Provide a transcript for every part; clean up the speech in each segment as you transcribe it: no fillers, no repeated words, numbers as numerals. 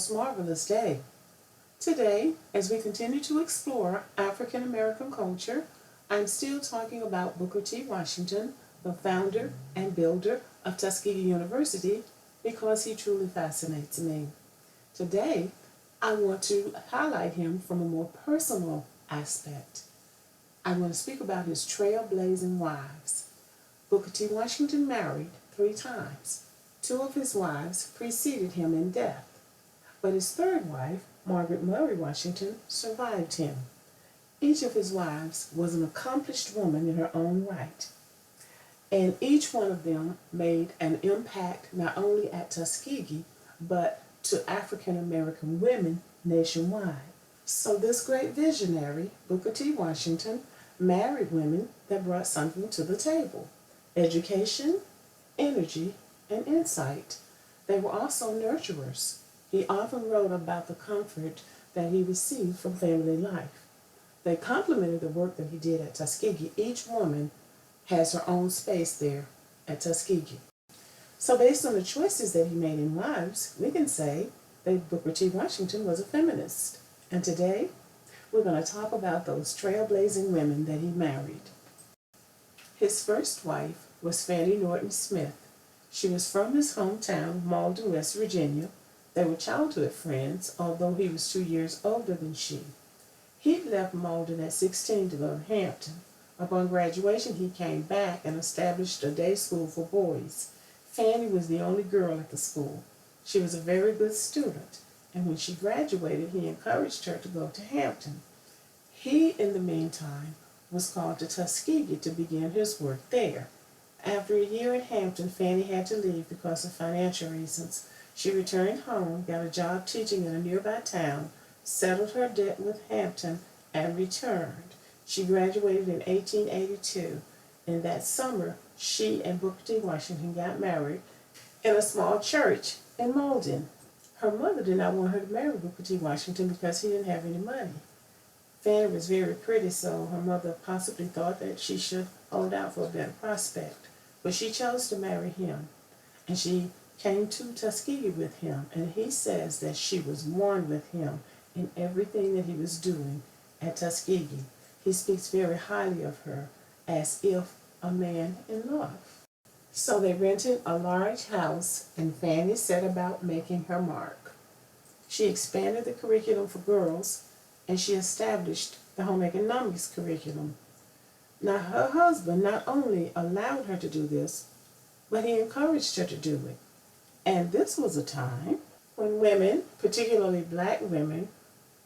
most marvelous day. Today, as we continue to explore African American culture, I'm still talking about Booker T. Washington, the founder and builder of Tuskegee University, because he truly fascinates me. Today, I want to highlight him from a more personal aspect. I want to speak about his trailblazing wives. Booker T. Washington married 3 times. 2 of his wives preceded him in death, but his 3rd wife, Margaret Murray Washington, survived him. Each of his wives was an accomplished woman in her own right, and each one of them made an impact not only at Tuskegee, but to African American women nationwide. So this great visionary, Booker T. Washington, married women that brought something to the table: education, energy, and insight. They were also nurturers. He often wrote about the comfort that he received from family life. They complemented the work that he did at Tuskegee. Each woman has her own space there at Tuskegee. So based on the choices that he made in wives, we can say that Booker T. Washington was a feminist. And today, we're going to talk about those trailblazing women that he married. His first wife was Fannie Norton Smith. She was from his hometown of Malden, West Virginia. They were childhood friends, although he was 2 years older than she. He left Malden at 16 to go to Hampton. Upon graduation, he came back and established a day school for boys. Fannie was the only girl at the school. She was a very good student, and when she graduated, he encouraged her to go to Hampton. He, in the meantime, was called to Tuskegee to begin his work there. After a year at Hampton, Fannie had to leave because of financial reasons. She returned home, got a job teaching in a nearby town, settled her debt with Hampton, and returned. She graduated in 1882. In that summer, she and Booker T. Washington got married in a small church in Malden. Her mother did not want her to marry Booker T. Washington because he didn't have any money. Fannie was very pretty, so her mother possibly thought that she should hold out for a better prospect. But she chose to marry him, and she came to Tuskegee with him, and he says that she was one with him in everything that he was doing at Tuskegee. He speaks very highly of her, as if a man in love. So they rented a large house, and Fannie set about making her mark. She expanded the curriculum for girls, and she established the home economics curriculum. Now, her husband not only allowed her to do this, but he encouraged her to do it. And this was a time when women, particularly black women,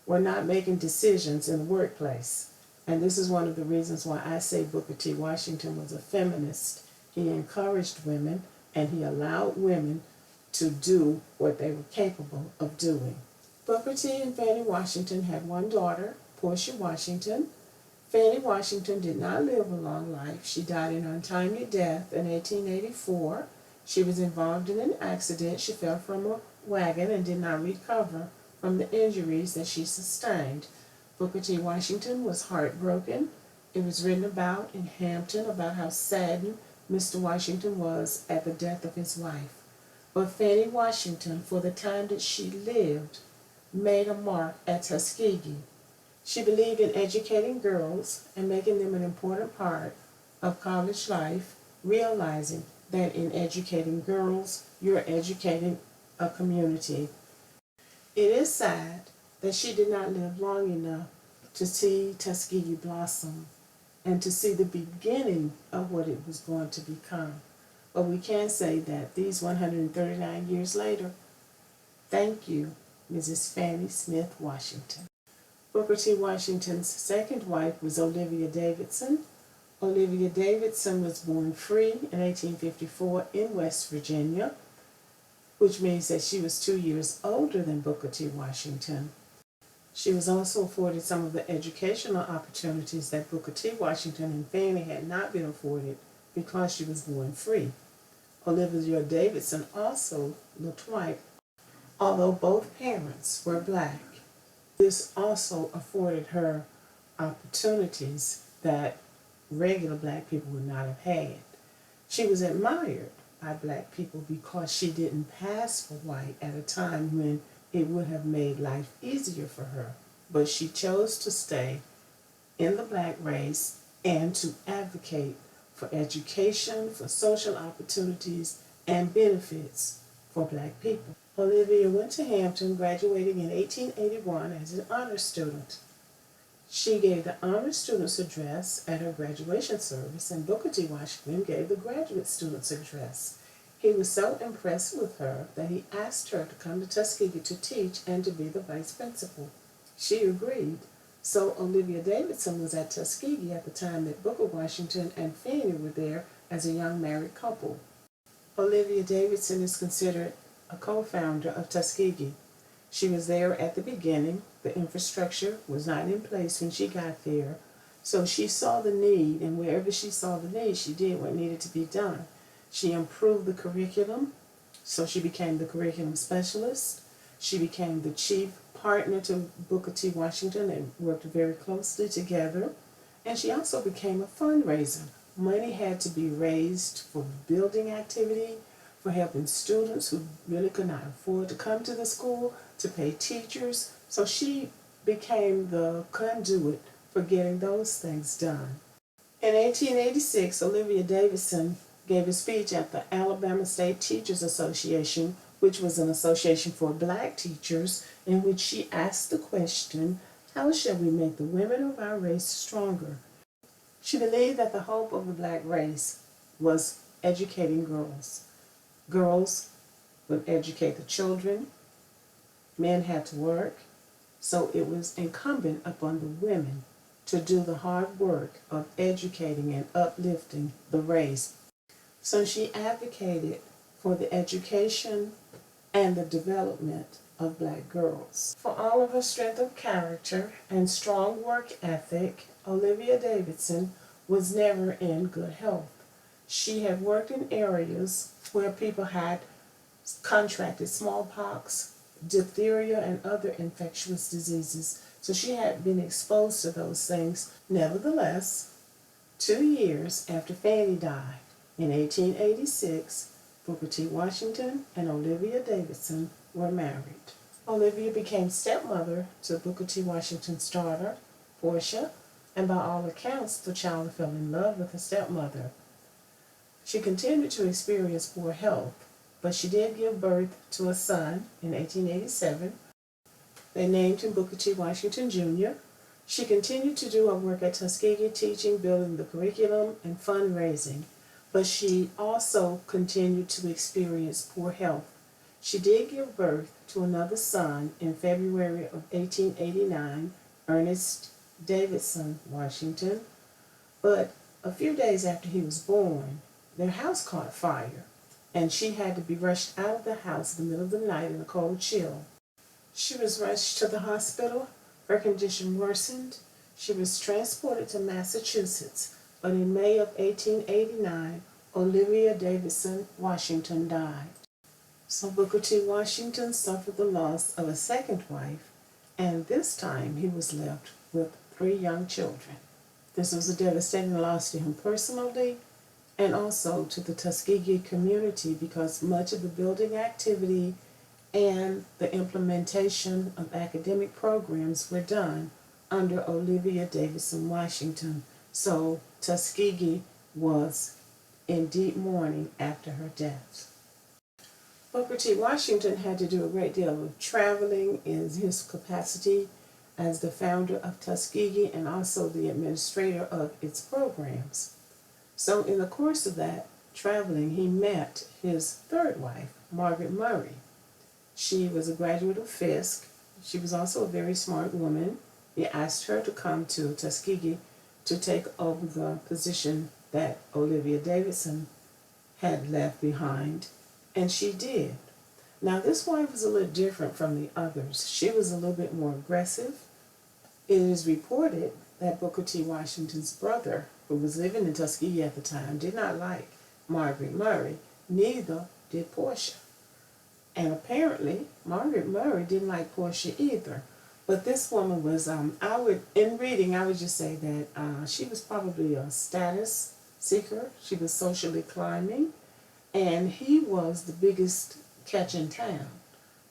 were not making decisions in the workplace. And this is one of the reasons why I say Booker T. Washington was a feminist. He encouraged women, and he allowed women to do what they were capable of doing. Booker T. and Fannie Washington had one daughter, Portia Washington. Fannie Washington did not live a long life. She died an untimely death in 1884. She was involved in an accident. She fell from a wagon and did not recover from the injuries that she sustained. Booker T. Washington was heartbroken. It was written about in Hampton about how saddened Mr. Washington was at the death of his wife. But Fannie Washington, for the time that she lived, made a mark at Tuskegee. She believed in educating girls and making them an important part of college life, realizing that in educating girls, you're educating a community. It is sad that she did not live long enough to see Tuskegee blossom and to see the beginning of what it was going to become. But we can say that these 139 years later, thank you, Mrs. Fannie Smith Washington. Booker T. Washington's second wife was Olivia Davidson. Olivia Davidson was born free in 1854 in West Virginia, which means that she was 2 years older than Booker T. Washington. She was also afforded some of the educational opportunities that Booker T. Washington and Fannie had not been afforded because she was born free. Olivia Davidson also looked white, although both parents were black. This also afforded her opportunities that regular black people would not have had. She was admired by black people because she didn't pass for white at a time when it would have made life easier for her, but she chose to stay in the black race and to advocate for education, for social opportunities, and benefits for black people. Olivia went to Hampton, graduating in 1881 as an honor student. She gave the honor students address at her graduation service, and Booker T. Washington gave the graduate students address. He was so impressed with her that he asked her to come to Tuskegee to teach and to be the vice principal. She agreed. So Olivia Davidson was at Tuskegee at the time that Booker Washington and Fannie were there as a young married couple. Olivia Davidson is considered a co-founder of Tuskegee. She was there at the beginning. The infrastructure was not in place when she got there. So she saw the need, and wherever she saw the need, she did what needed to be done. She improved the curriculum, so she became the curriculum specialist. She became the chief partner to Booker T. Washington and worked very closely together. And she also became a fundraiser. Money had to be raised for building activity, for helping students who really could not afford to come to the school, to pay teachers. So she became the conduit for getting those things done. In 1886, Olivia Davidson gave a speech at the Alabama State Teachers Association, which was an association for black teachers, in which she asked the question, how shall we make the women of our race stronger? She believed that the hope of the black race was educating girls. Girls would educate the children. Men had to work. So it was incumbent upon the women to do the hard work of educating and uplifting the race. So she advocated for the education and the development of black girls. For all of her strength of character and strong work ethic, Olivia Davidson was never in good health. She had worked in areas where people had contracted smallpox, diphtheria, and other infectious diseases. So she had been exposed to those things. Nevertheless, 2 years after Fannie died, in 1886, Booker T. Washington and Olivia Davidson were married. Olivia became stepmother to Booker T. Washington's daughter, Portia, and by all accounts, the child fell in love with her stepmother. She continued to experience poor health, but she did give birth to a son in 1887. They named him Booker T. Washington, Jr. She continued to do her work at Tuskegee, teaching, building the curriculum, and fundraising, but she also continued to experience poor health. She did give birth to another son in February of 1889, Ernest Davidson Washington, but a few days after he was born, their house caught fire, and she had to be rushed out of the house in the middle of the night in a cold chill. She was rushed to the hospital. Her condition worsened. She was transported to Massachusetts, but in May of 1889, Olivia Davidson Washington died. So Booker T. Washington suffered the loss of a second wife, and this time he was left with 3 young children. This was a devastating loss to him personally and also to the Tuskegee community, because much of the building activity and the implementation of academic programs were done under Olivia Davidson Washington. So Tuskegee was in deep mourning after her death. Booker T. Washington had to do a great deal of traveling in his capacity as the founder of Tuskegee and also the administrator of its programs. So in the course of that traveling, he met his third wife, Margaret Murray. She was a graduate of Fisk. She was also a very smart woman. He asked her to come to Tuskegee to take over the position that Olivia Davidson had left behind, and she did. Now, this wife was a little different from the others. She was a little bit more aggressive. It is reported that Booker T. Washington's brother, who was living in Tuskegee at the time, did not like Margaret Murray. Neither did Portia. And apparently, Margaret Murray didn't like Portia either. But this woman was, in reading, I would just say that she was probably a status seeker. She was socially climbing. And he was the biggest catch in town.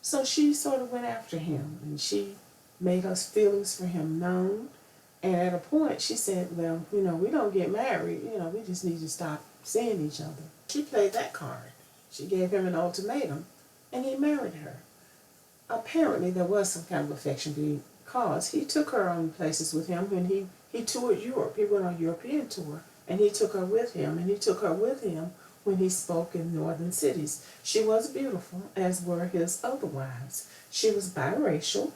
So she sort of went after him, and she made her feelings for him known. And at a point, she said, well, we don't get married. We just need to stop seeing each other. She played that card. She gave him an ultimatum, and he married her. Apparently, there was some kind of affection because he took her on places with him when he toured Europe. He went on a European tour, and he took her with him, and he took her with him when he spoke in northern cities. She was beautiful, as were his other wives. She was biracial,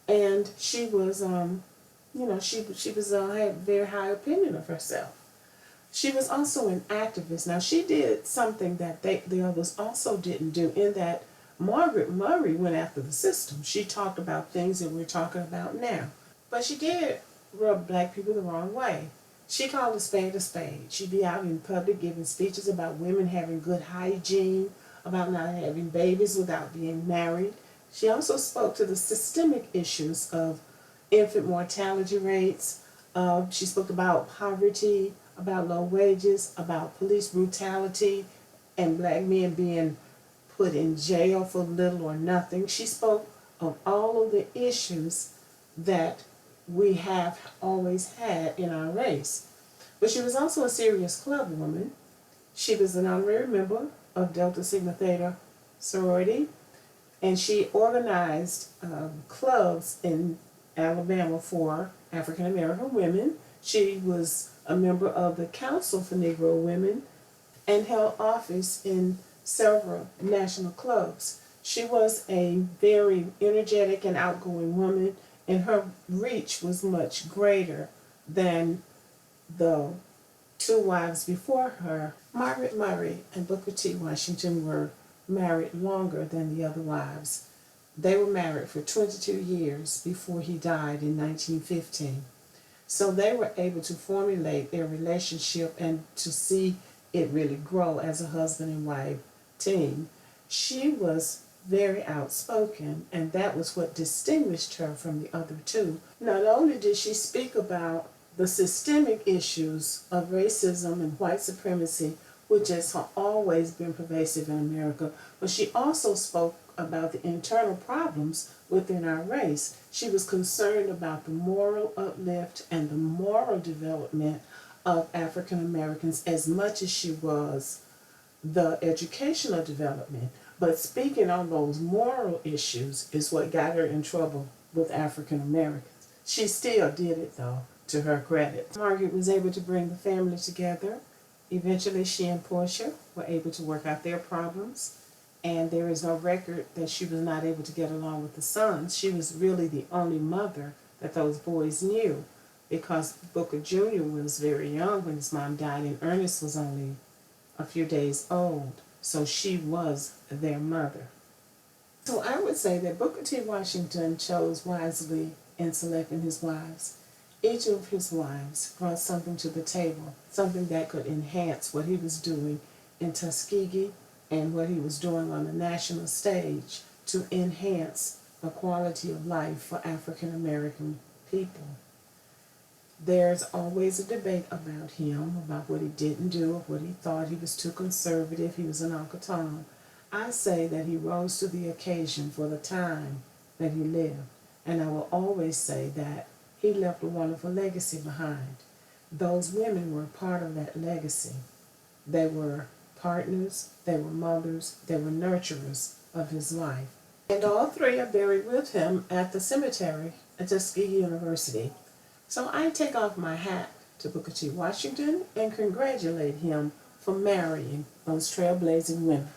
and she was, had very high opinion of herself. She was also an activist. Now, she did something that the others also didn't do, in that Margaret Murray went after the system. She talked about things that we're talking about now. But she did rub black people the wrong way. She called a spade a spade. She'd be out in public giving speeches about women having good hygiene, about not having babies without being married. She also spoke to the systemic issues of infant mortality rates. She spoke about poverty, about low wages, about police brutality, and black men being put in jail for little or nothing. She spoke of all of the issues that we have always had in our race. But she was also a serious club woman. She was an honorary member of Delta Sigma Theta sorority, and she organized clubs in Alabama for African American women. She was a member of the Council for Negro Women and held office in several national clubs. She was a very energetic and outgoing woman, and her reach was much greater than the two wives before her. Margaret Murray and Booker T. Washington were married longer than the other wives. They were married for 22 years before he died in 1915. So they were able to formulate their relationship and to see it really grow as a husband and wife team. She was very outspoken, and that was what distinguished her from the other two. Not only did she speak about the systemic issues of racism and white supremacy, which has always been pervasive in America, but she also spoke about the internal problems within our race. She was concerned about the moral uplift and the moral development of African Americans as much as she was the educational development. But speaking on those moral issues is what got her in trouble with African Americans. She still did it, though, to her credit. Margaret was able to bring the family together. Eventually, she and Portia were able to work out their problems, and there is no record that she was not able to get along with the sons. She was really the only mother that those boys knew, because Booker Jr. was very young when his mom died, and Ernest was only a few days old. So she was their mother. So I would say that Booker T. Washington chose wisely in selecting his wives. Each of his wives brought something to the table, something that could enhance what he was doing in Tuskegee and what he was doing on the national stage to enhance the quality of life for African American people. There's always a debate about him, about what he didn't do, what he thought. He was too conservative, he was an Uncle Tom. I say that he rose to the occasion for the time that he lived, and I will always say that he left a wonderful legacy behind. Those women were part of that legacy. They were partners, they were mothers, they were nurturers of his life. And all three are buried with him at the cemetery at Tuskegee University. So I take off my hat to Booker T. Washington and congratulate him for marrying those trailblazing women.